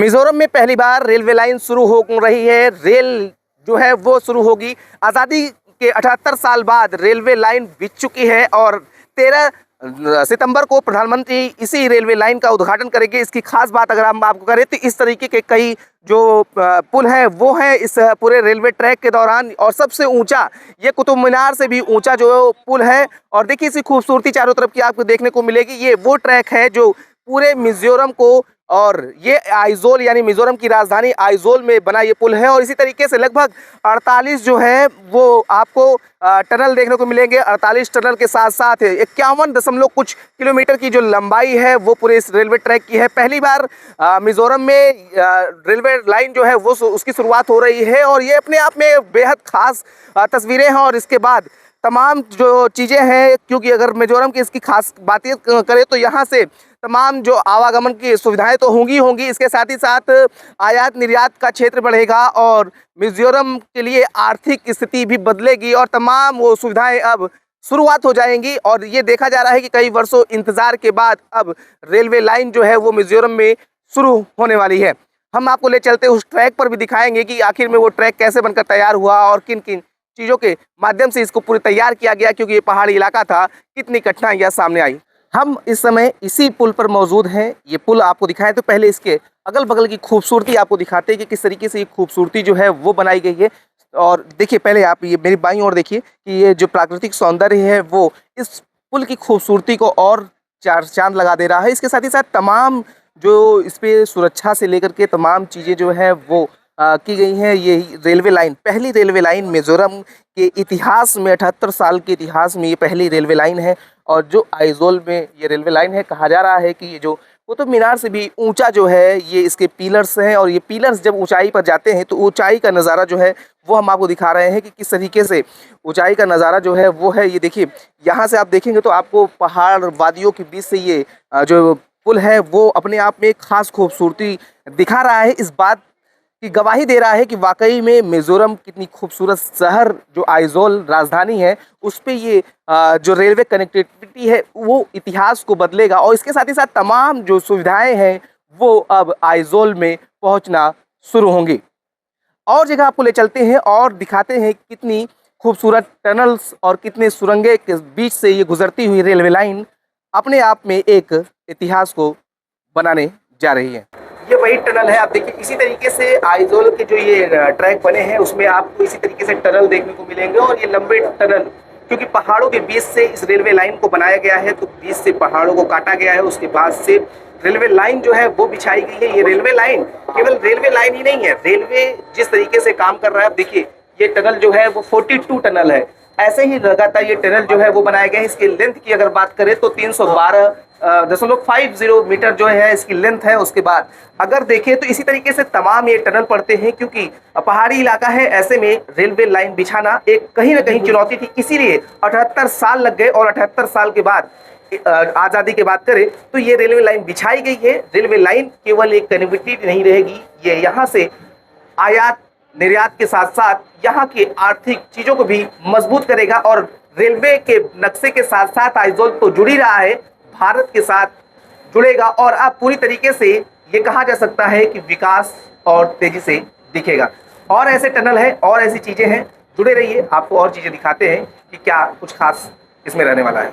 मिजोरम में पहली बार railway line शुरू हो रही है। रेल जो है वो शुरू होगी। आज़ादी के 78 साल बाद रेलवे लाइन बीत चुकी है और 13 सितंबर को प्रधानमंत्री इसी रेलवे लाइन का उद्घाटन करेंगे। इसकी खास बात अगर हम आपको करें तो इस तरीके के कई जो पुल है वो है इस पूरे रेलवे ट्रैक के दौरान, और सबसे ऊंचा ये कुतुब मीनार से भी ऊंचा जो पुल है। और देखिए इसकी खूबसूरती चारों तरफ की आपको देखने को मिलेगी। ये वो ट्रैक है जो पूरे मिजोरम को, और ये आइजोल यानी मिजोरम की राजधानी आइजोल में बना ये पुल है। और इसी तरीके से लगभग 48 जो है वो आपको टनल देखने को मिलेंगे। 48 टनल के साथ साथ 51 दशमलव कुछ किलोमीटर की जो लंबाई है वो पूरे इस रेलवे ट्रैक की है। पहली बार मिजोरम में रेलवे लाइन जो है वो उसकी शुरुआत हो रही है, और ये अपने आप में बेहद खास तस्वीरें हैं। और इसके बाद तमाम जो चीज़ें हैं, क्योंकि अगर मिजोरम की इसकी खास बातें करें तो यहाँ से तमाम जो आवागमन की सुविधाएं तो होंगी, इसके साथ ही साथ आयात निर्यात का क्षेत्र बढ़ेगा और मिजोरम के लिए आर्थिक स्थिति भी बदलेगी और तमाम वो सुविधाएं अब शुरुआत हो जाएंगी। और ये देखा जा रहा है कि कई वर्षों इंतज़ार के बाद अब रेलवे लाइन जो है वो मिजोरम में शुरू होने वाली है। हम आपको ले चलते उस ट्रैक पर भी दिखाएंगे कि आखिर में वो ट्रैक कैसे बनकर तैयार हुआ और किन किन चीज़ों के माध्यम से इसको पूरी तैयार किया गया, क्योंकि ये पहाड़ी इलाका था, कितनी कठिनाइयाँ सामने आई। हम इस समय इसी पुल पर मौजूद हैं। ये पुल आपको दिखाएं तो पहले इसके अगल बगल की खूबसूरती आपको दिखाते हैं कि किस तरीके से ये खूबसूरती जो है वो बनाई गई है। और देखिए पहले आप ये मेरी बाईं ओर देखिए कि ये जो प्राकृतिक सौंदर्य है वो इस पुल की खूबसूरती को और चार चांद लगा दे रहा है। इसके साथ ही साथ तमाम जो इस पर सुरक्षा से लेकर के तमाम चीज़ें जो है वो की गई हैं। ये रेलवे लाइन, पहली रेलवे लाइन मिजोरम के इतिहास में, 78 साल के इतिहास में ये पहली रेलवे लाइन है। और जो आइजोल में ये रेलवे लाइन है, कहा जा रहा है कि ये जो कुतुब मीनार से भी ऊंचा जो है ये इसके पिलर्स हैं, और ये पिलर्स जब ऊंचाई पर जाते हैं तो ऊंचाई का नज़ारा जो है वो हम आपको दिखा रहे हैं कि किस तरीके से ऊंचाई का नज़ारा जो है वो है। ये देखिए यहाँ से आप देखेंगे तो आपको पहाड़ वादियों के बीच से ये जो पुल है वो अपने आप में एक खास खूबसूरती दिखा रहा है। इस बात की गवाही दे रहा है कि वाकई में मिजोरम कितनी खूबसूरत शहर जो आइजोल राजधानी है उस पे ये जो रेलवे कनेक्टिविटी है वो इतिहास को बदलेगा। और इसके साथ ही साथ तमाम जो सुविधाएं हैं वो अब आइजोल में पहुंचना शुरू होंगी। और जगह आपको ले चलते हैं और दिखाते हैं कितनी खूबसूरत टनल्स और कितने सुरंगे के बीच से ये गुजरती हुई रेलवे लाइन अपने आप में एक इतिहास को बनाने जा रही है। ये वही टनल है, आप देखिए इसी तरीके से आइजोल के जो ये ट्रैक बने हैं उसमें आपको इसी तरीके से टनल देखने को मिलेंगे। और ये लंबे टनल, क्योंकि पहाड़ों के बीच से इस रेलवे लाइन को बनाया गया है, तो बीच से पहाड़ों को काटा गया है, उसके बाद से रेलवे लाइन जो है वो बिछाई गई है। ये रेलवे लाइन केवल रेलवे लाइन ही नहीं है, रेलवे जिस तरीके से काम कर रहा है, आप देखिए ये टनल जो है वो 42 टनल है। ऐसे ही लगातार ये टनल जो है वो बनाया गया है। इसकी लेंथ की अगर बात करें तो 312.50 मीटर जो है इसकी लेंथ है। उसके बाद अगर देखें तो इसी तरीके से तमाम ये टनल पड़ते हैं, क्योंकि पहाड़ी इलाका है, ऐसे में रेलवे लाइन बिछाना एक कहीं ना कहीं चुनौती थी, इसीलिए 78 साल लग गए। और 78 साल के बाद आज़ादी की बात करें तो ये रेलवे लाइन बिछाई गई है। रेलवे लाइन केवल एक कनेक्टिविटी नहीं रहेगी, ये यहाँ से आयात निर्यात के साथ साथ यहाँ की आर्थिक चीज़ों को भी मजबूत करेगा। और रेलवे के नक्शे के साथ साथ आइजोल तो जुड़ ही रहा है, भारत के साथ जुड़ेगा। और अब पूरी तरीके से ये कहा जा सकता है कि विकास और तेजी से दिखेगा। और ऐसे टनल है और ऐसी चीज़ें हैं, जुड़े रहिए, आपको और चीज़ें दिखाते हैं कि क्या कुछ खास इसमें रहने वाला है।